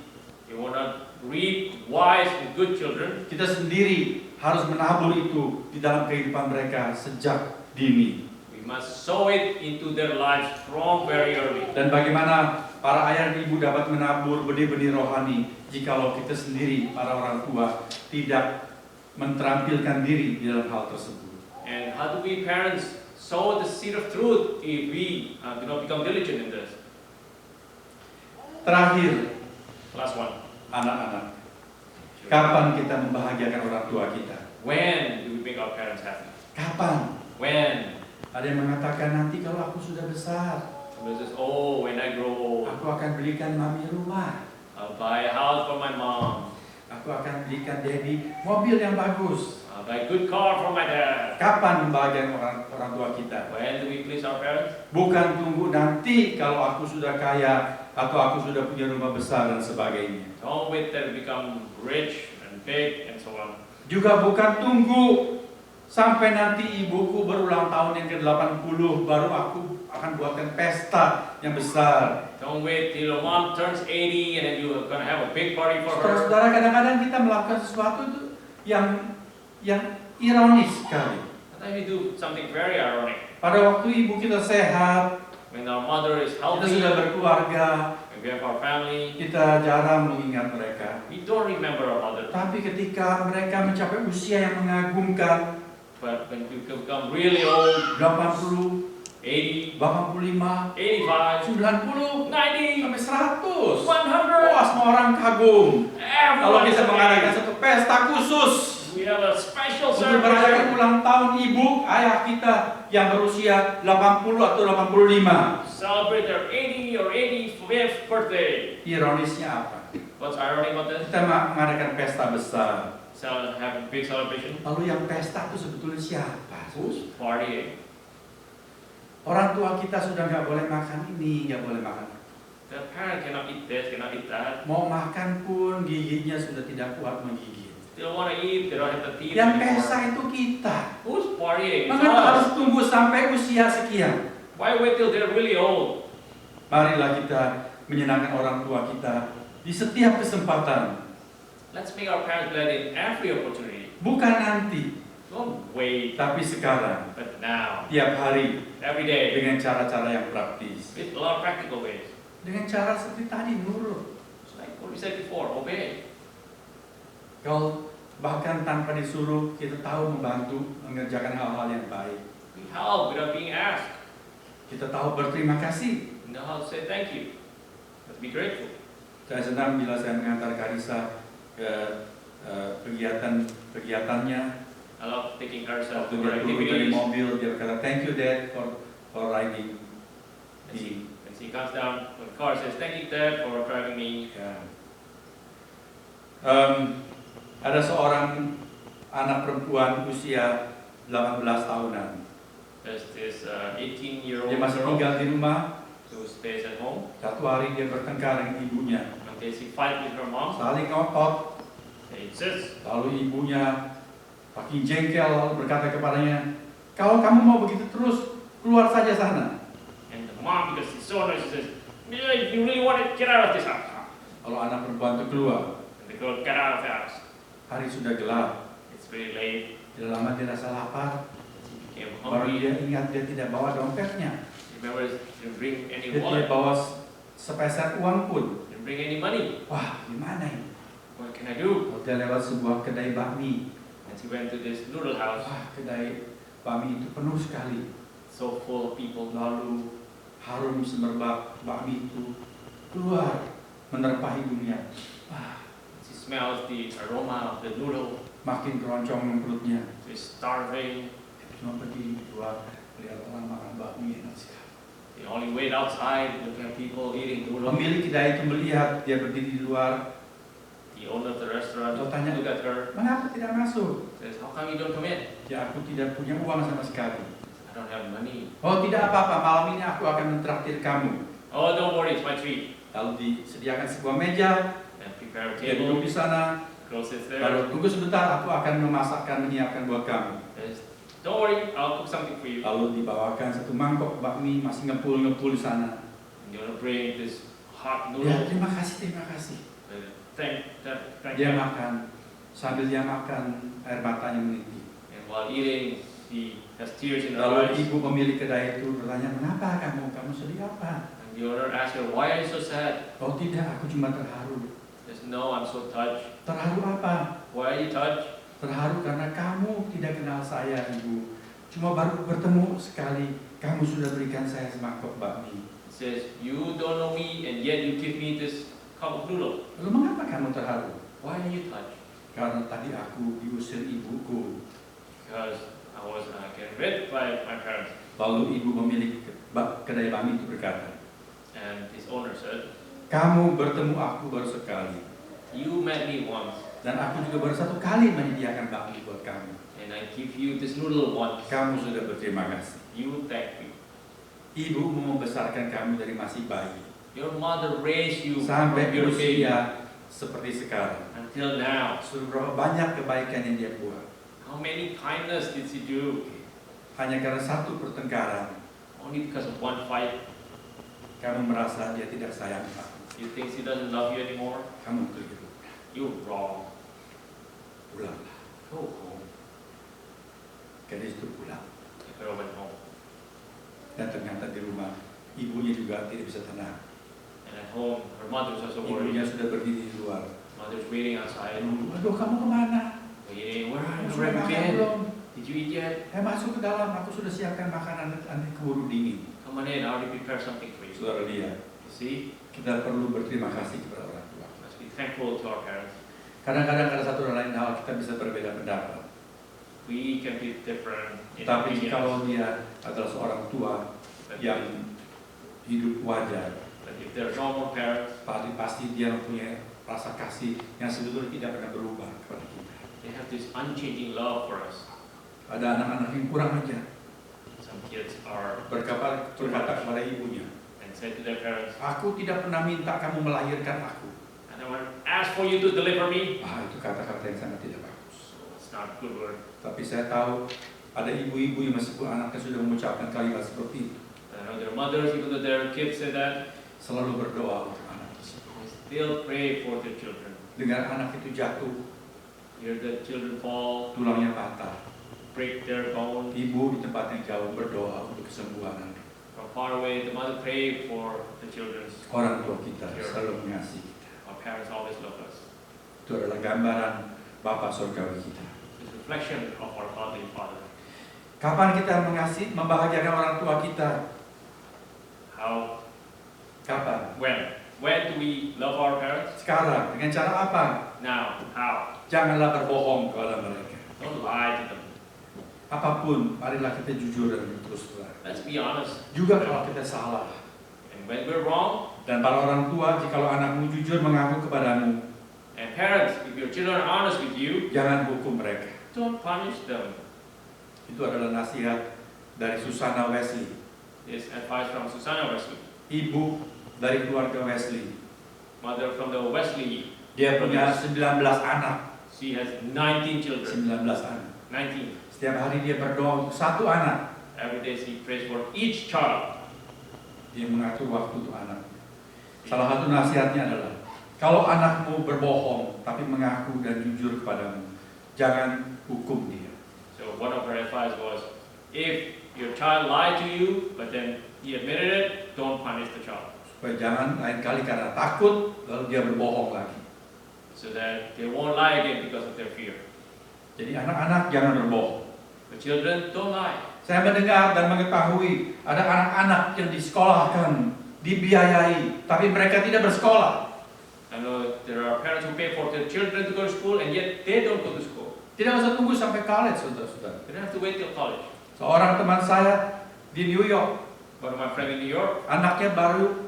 We want to reap wise and good children. kita sendiri harus menabur itu di dalam kehidupan mereka sejak dini. We must sow it into their lives from very early. Dan bagaimana para ayah dan ibu dapat menabur benih-benih rohani jikalau kita sendiri, para orang tua, tidak menterampilkan diri di dalam hal tersebut. And how do we parents sow the seed of truth if we do not become diligent in this? Terakhir, Last one. anak-anak, kapan kita membahagiakan orang tua kita? When do we make our parents happy? Kapan? When? Ada yang mengatakan nanti kalau aku sudah besar, Somebody says, oh, when I grow old, aku akan belikan mami rumah. I'll buy a house for my mom. Aku akan belikan daddy mobil yang bagus. I'll buy a good car for my dad. Kapan membahagiakan orang tua kita? When do we please our parents? Bukan tunggu nanti kalau aku sudah kaya atau aku sudah punya rumah besar dan sebagainya. Don't wait till we become rich and big and so on. Juga bukan tunggu sampai nanti ibuku berulang tahun yang ke-80 baru aku akan buatkan pesta yang besar. Don't wait till your mom turns 80 and then you're gonna have a big party for her. Saudara-saudara, kadang-kadang kita melakukan sesuatu itu yang ironis sekali. Sometimes we do something very ironic. Pada waktu ibu kita sehat, When our mother is kita healthy, sudah berkeluarga, when we have our family, kita jarang mengingat mereka. we don't remember our mother. Tapi ketika mereka mencapai usia yang mengagumkan, But when we become really old, 80, 80, 85, 85, 90, 90, sampai 100. 100, Wah, semua orang kagum. Kalau everyone is kita mengadakan amazed. satu pesta khusus We have a special untuk merayakan celebration. ulang tahun ibu, ayah kita yang berusia 80 atau 85. Celebrate their 80 or 85th birthday. Ironisnya apa? What's ironic about this? Kita mengadakan pesta besar. Have a big celebration. Lalu yang pesta itu sebetulnya siapa? Who's partying? Orang tua kita sudah nggak boleh makan ini, nggak boleh makan. The parent cannot eat this, cannot eat that. Mau makan pun giginya sudah tidak kuat menggigit. They don't want to eat, they don't have the teeth Yang anymore. pesta itu kita. Who's partying? It's Mengapa harus us. tunggu sampai usia sekian? Why wait till they're really old? Marilah kita menyenangkan orang tua kita di setiap kesempatan. Let's make our parents glad in every opportunity. Bukan nanti, Don't wait, tapi sekarang. but now, Tiap hari every day, dengan cara-cara yang praktis. with a lot of practical ways. Dengan cara seperti tadi, nurut. It's like what we said before, obey. Kalau bahkan tanpa disuruh, kita tahu membantu mengerjakan hal-hal yang baik. We help without being asked. Kita tahu berterima kasih. We know how to say thank you. Let's be grateful. Saya senang bila saya mengantar Karissa ke kegiatannya. I love taking Karissa Waktu to dia our turun dari activities. mobil, dia berkata, "Thank you Dad for riding me." When she comes down from the car, says, "Thank you, Dad, for driving me." Ya. Ada seorang anak perempuan usia 18 tahunan. There's this 18-year-old Dia masih girl tinggal di rumah. who stays at home. Satu hari dia bertengkar dengan ibunya. One day she fight with her mom. Saling ngotot. They insist. Lalu ibunya makin jengkel lalu berkata kepadanya, "Kalau kamu mau begitu terus, keluar saja sana." And the mom, because she's so annoyed, she says, "Yeah, if you really want it, get out of this house." Lalu anak perempuan itu keluar. And the girl, "Get out of the house." Hari sudah gelap. It's very late. Tidak lama dia rasa lapar. She became Baru hungry. dia ingat dia tidak bawa dompetnya. Remember, she didn't bring any Dia tidak wallet. bawa sepeser uang pun. Didn't bring any money. Wah, gimana ini? What can I do? Lalu dia lewat sebuah kedai bakmi. And she went to this noodle house, Wah, kedai bakmi itu penuh sekali. so full of people. Lalu harum semerbak bakmi itu keluar menerpa hidungnya. Wah, She smells the aroma of the noodle. makin keroncong perutnya. She's starving. Cuma pergi keluar lihat orang makan bakmi enak sekali. They only wait outside, looking at people eating noodle. Pemilik kedai itu melihat dia berdiri di luar. The owner of the restaurant Lalu tanya, look at her, "Mengapa tidak masuk?" says, "How come you don't come in?" Ya, aku tidak punya uang sama sekali. I don't have money. Oh, tidak apa-apa, malam ini aku akan mentraktir kamu. Oh, don't worry, it's my treat. Lalu disediakan sebuah meja, And prepare a dia duduk table. di sana. Girl sits there. Lalu tunggu sebentar, aku akan memasakkan, menyiapkan buat kamu. Says, "Don't worry, I'll cook something for you." Lalu dibawakan satu mangkok bakmi, masih ngepul-ngepul di sana. And you're gonna bring this hot Ya, noodle. terima kasih, terima kasih. Thank Dia you. makan, sambil dia makan, air matanya menitik. And while eating, she has tears in her Lalu eyes. ibu pemilik kedai itu bertanya, "Kenapa kamu? Kamu sedih apa?" And the owner asks her, "Why are you so sad?" Oh tidak, aku cuma terharu. She says, "No, I'm so touched." Terharu apa? "Why are you touched?" Terharu karena kamu tidak kenal saya, ibu. Cuma baru bertemu sekali, kamu sudah berikan saya semangkok bakmi. He says, "You don't know me, and yet you give me this cup of noodle. Lalu mengapa kamu terharu? Why are you touched?" Karena tadi aku diusir ibuku. Because I was getting rid by my parents. Lalu ibu pemilik kedai bakmi itu berkata, And his owner said, "Kamu bertemu aku baru sekali, "You met me once, dan aku juga baru satu kali menyediakan bakmi buat kamu. and I give you this noodle once. Kamu sudah berterima kasih. You thank me. Ibu membesarkan kamu dari masih bayi Your mother raised you sampai from your baby usia seperti sekarang. until now. Berapa banyak kebaikan yang dia buat. How many kindness did she do? Hanya karena satu pertengkaran, Only because of one fight. kamu merasa dia tidak sayang kamu. You think she doesn't love you anymore? Kamu keliru. You're wrong. Pulanglah. Go home." Gadis itu pulang. The girl went home. Dan ternyata di rumah, ibunya juga tidak bisa tenang. And at home, her mother was also Ibunya worried. sudah berdiri di luar. Mother's waiting outside. Aduh, kamu kemana? Waiting, where Kamu have sudah you makan been? belum? Did you eat yet? Masuk ke dalam, aku sudah siapkan makanan, nanti keburu dingin. Come on in, I already prepared something for you. Saudara dia, You see, kita perlu berterima kasih kepada orang tua. must be thankful to our parents. Kadang-kadang ada satu dan lain hal kita bisa berbeda pendapat. We can be different in Tapi opinions, kalau dia adalah seorang tua but, yang hidup wajar, but if they're normal parents, pasti dia mempunyai rasa kasih yang sebetulnya tidak pernah berubah kepada kita. they have this unchanging love for us. Ada anak-anak yang kurang ajar, Some kids are berkata kepada ibunya, and say to their parents, "Aku tidak pernah minta kamu melahirkan aku." "I never asked for you to deliver me." Itu kata-kata yang sangat tidak bagus. It's not a good word. Tapi saya tahu ada ibu-ibu yang meskipun anaknya sudah mengucapkan kalimat seperti itu, I know their mothers, even though their kids say that, selalu berdoa untuk anak tersebut. they still pray for their children. Dengar anak itu jatuh, Hear the children fall, tulangnya patah, break their bone. ibu di tempat yang jauh berdoa untuk kesembuhan anak. From far away, the mother prayed for the children. Orang tua kita selalu mengasihi kita. Our parents always love us. Itu adalah gambaran Bapa surgawi kita. It's a reflection of our Heavenly Father. Kapan kita mengasihi, membahagiakan orang tua kita? How? Kapan? When? When do we love our parents? Sekarang. Dengan cara apa? Now. How? Janganlah berbohong kepada mereka. Don't lie to them. Apapun, marilah kita jujur dan terus terang. Let's be honest. Juga kalau kita salah. And when we're wrong, Dan para orang tua, jikalau anakmu jujur mengaku kepadamu, and parents, if your children are honest with you, jangan hukum mereka. don't punish them. Itu adalah nasihat dari Susana Wesley, This advice from Susanna Wesley, ibu dari keluarga Wesley. mother from the Wesley. Dia punya 19 anak. She has 19 children. 19 anak. 19. Setiap hari dia berdoa untuk satu anak. Every day she prays for each child. Dia mengatur waktu untuk anak. Salah satu nasihatnya adalah, kalau anakmu berbohong tapi mengaku dan jujur kepadamu, jangan hukum dia. So one of her advice was, if your child lied to you, but then he admitted it, don't punish the child. Supaya jangan lain kali karena takut, lalu dia berbohong lagi. So that they won't lie again because of their fear. Jadi anak-anak jangan berbohong. The children, don't lie. Saya mendengar dan mengetahui ada anak-anak yang disekolahkan, dibiayai, tapi mereka tidak bersekolah. I know there are parents who pay for their children to go to school and yet they don't go to school. Tidak usah tunggu sampai college, saudara-saudara. They don't have to wait till college. Seorang teman saya di New York, One of my friends in New York, anaknya baru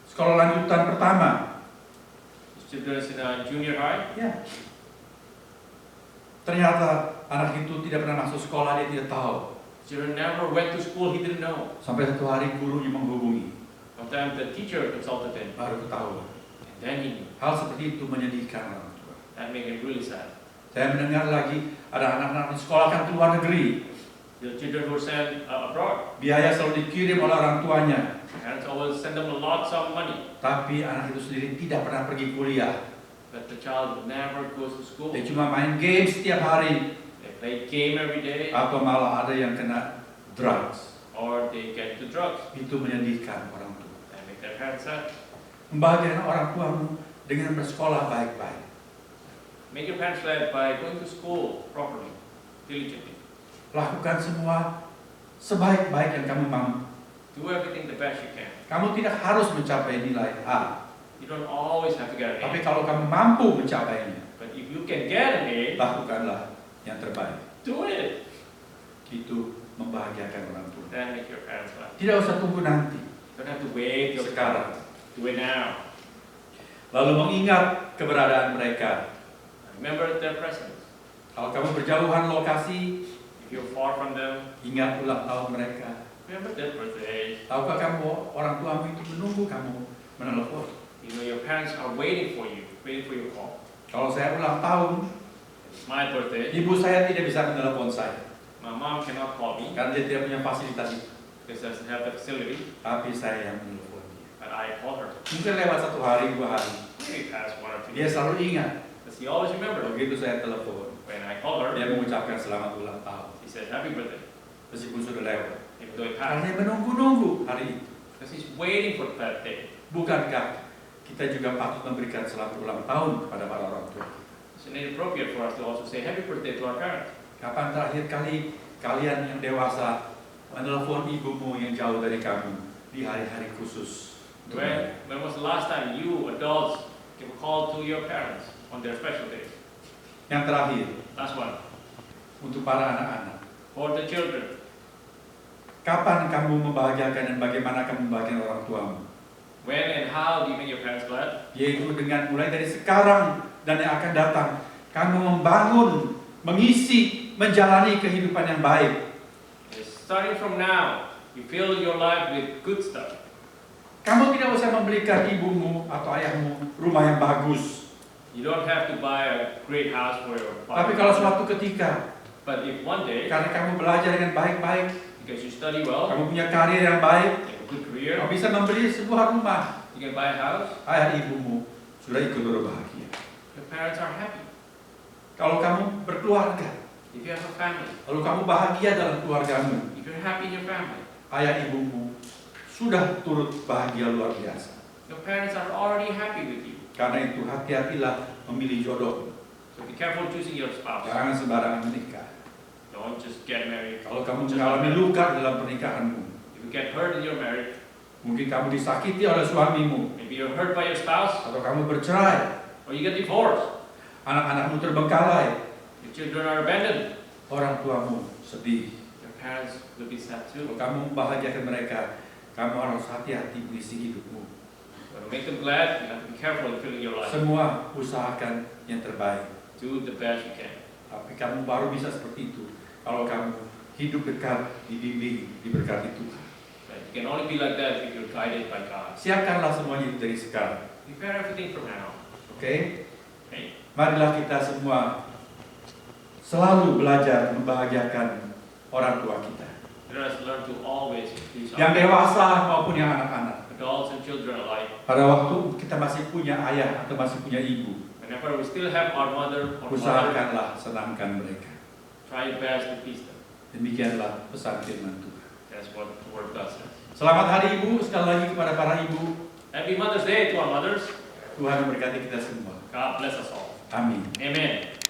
sekolah lanjutan pertama. his children is in a junior high. Ya. Ternyata anak itu tidak pernah masuk sekolah, dia tidak tahu. Children never went to school, he didn't know. Sampai satu hari gurunya menghubungi, One time the teacher consulted him, baru ketahuan. and then he knew. Hal seperti itu menyedihkan orang tua. That made him really sad. Saya mendengar lagi ada anak-anak disekolahkan ke luar negeri. The children were sent abroad. Biaya selalu dikirim oleh orang tuanya. Parents always send them lots of money, Tapi anak itu sendiri tidak pernah pergi kuliah. but the child never goes to school. Dia cuma main game setiap hari. They play game every day, Atau malah ada yang kena drugs. or they get into drugs Itu menyedihkan orang tua. and make their parents sad. Membahagiakan orang tuamu dengan bersekolah baik-baik. Make your parents glad by going to school properly, diligently. Lakukan semua sebaik-baik yang kamu mampu. Do everything the best you can. Kamu tidak harus mencapai nilai A. You don't always have to get an Tapi A, kalau kamu mampu mencapainya, but if you can get an A, lakukanlah yang terbaik. do it. Itu membahagiakan orang tua. Then make your parents glad. Tidak usah tunggu nanti. You don't have to wait till Sekarang. Do it now. Lalu mengingat keberadaan mereka. Remember their presence. Kalau kamu berjauhan lokasi, If you're far from them, ingat ulang tahun mereka. remember their birthdays. Tahukah kamu orang tuamu itu menunggu kamu menelpon? You know your parents are waiting for you, waiting for your call. Kalau saya ulang tahun, It's my birthday. ibu saya tidak bisa menelpon saya My mom cannot call me karena dia tidak punya fasilitas itu. because she doesn't have the facility, Tapi saya yang menelpon dia. but I call her. Mungkin lewat 1 hari, 2 hari, Maybe past 1 or 2 dia days. selalu ingat. But she always remembers. Begitu saya telepon, When I call her, dia mengucapkan selamat ulang tahun. she says happy birthday, Meskipun sudah lewat. even though it Karena passed. dia menunggu-nunggu hari itu. Because she's waiting for that day. Bukankah kita juga patut memberikan selamat ulang tahun kepada para orang tua? It's inappropriate for us to also say happy birthday to our parents. Kapan terakhir kali kalian yang dewasa menelpon ibumu yang jauh dari kamu di hari-hari khusus? When was the last time you adults give a call to your parents on their special days? Yang terakhir, Last one. untuk para anak-anak. For the children. Kapan kamu membahagiakan dan bagaimana kamu membahagiakan orang tuamu? When and how do you make your parents glad? Yaitu dengan mulai dari sekarang dan yang akan datang. Kamu membangun, mengisi, menjalani kehidupan yang baik. Starting from now, you fill your life with good stuff. Kamu tidak usah membelikan ibumu atau ayahmu rumah yang bagus. You don't have to buy a great house for your father. Tapi kalau suatu ketika, But if one day, karena kamu belajar dengan baik-baik, because you study well, kamu punya karir yang baik, you have a good career, kamu bisa membeli sebuah rumah. you can buy a house, Ayah ibumu sudah ikut berbahagia. your parents are happy. Kalau kamu berkeluarga, If you have a family, lalu kamu bahagia dalam keluargamu, if you're happy in your family, ayah ibumu sudah turut bahagia luar biasa. Your parents are already happy with you. Karena itu hati-hatilah memilih jodoh. So be careful choosing your spouse. Jangan sembarangan menikah. Don't just get married. Kalau kamu Just mengalami like that. luka dalam pernikahanmu, If you get hurt in your marriage, mungkin kamu disakiti oleh suamimu, maybe you're hurt by your spouse, atau kamu bercerai, or you get divorced, anak-anakmu terbengkalai, your children are abandoned, orang tuamu sedih. your parents will be sad Kalau too. kamu membahagiakan mereka, kamu harus hati-hati mengisi hidupmu. So to make them glad, you have to be careful in filling your life. Semua usahakan yang terbaik. Do the best you can. Tapi kamu baru bisa seperti itu kalau kamu hidup dekat, dibimbing, diberkati Tuhan. Right? You can only be like that if you're guided by God. Siapkanlah semuanya itu dari sekarang. Prepare everything from now. Oke? Okay? Marilah kita semua selalu belajar membahagiakan orang tua kita. Let us learn to always please Yang our dewasa maupun yang anak-anak. adults and children alike. Pada waktu kita masih punya ayah atau masih punya ibu, Whenever we still have our mother or father, usahakanlah senangkan mereka. try your best to please them. Demikianlah pesan firman Tuhan. That's what the word God says. Selamat Hari Ibu sekali lagi kepada para ibu. Happy Mother's Day to our mothers. Tuhan memberkati kita semua. God bless us all. Amin. Amen.